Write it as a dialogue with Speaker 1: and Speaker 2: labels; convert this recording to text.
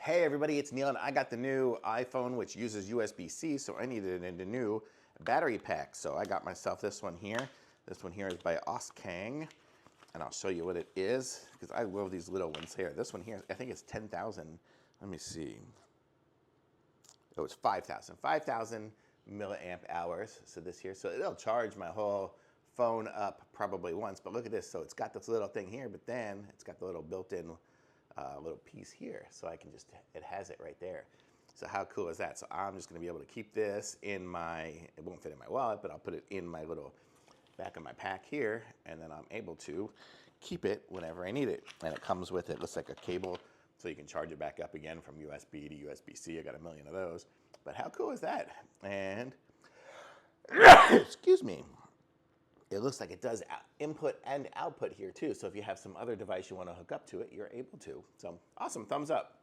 Speaker 1: Hey everybody, it's Neil and I got the new iPhone which uses USB-C, so I needed a new battery pack. So I got myself this one here. This one here is by Auskang, and I'll show you what it is because I love these little ones here. This one here, I think it's 10,000. Let me see. Oh, it's 5,000. 5,000 milliamp hours. So this here, so it'll charge my whole phone up probably once. But look at this. So it's got this little thing here, but then it's got the little built-in little piece here, so I can just, it has it right there. So how cool is that? So I'm just gonna be able to keep this in my, it won't fit in my wallet, but I'll put it in my little back of my pack here, and then I'm able to keep it whenever I need it. And it comes with, it looks like a cable, so you can charge it back up again from USB to USB-C. I got a million of those. But how cool is that? And, excuse me, it looks like it does input and output here too. So if you have some other device you want to hook up to it, you're able to. So awesome, thumbs up.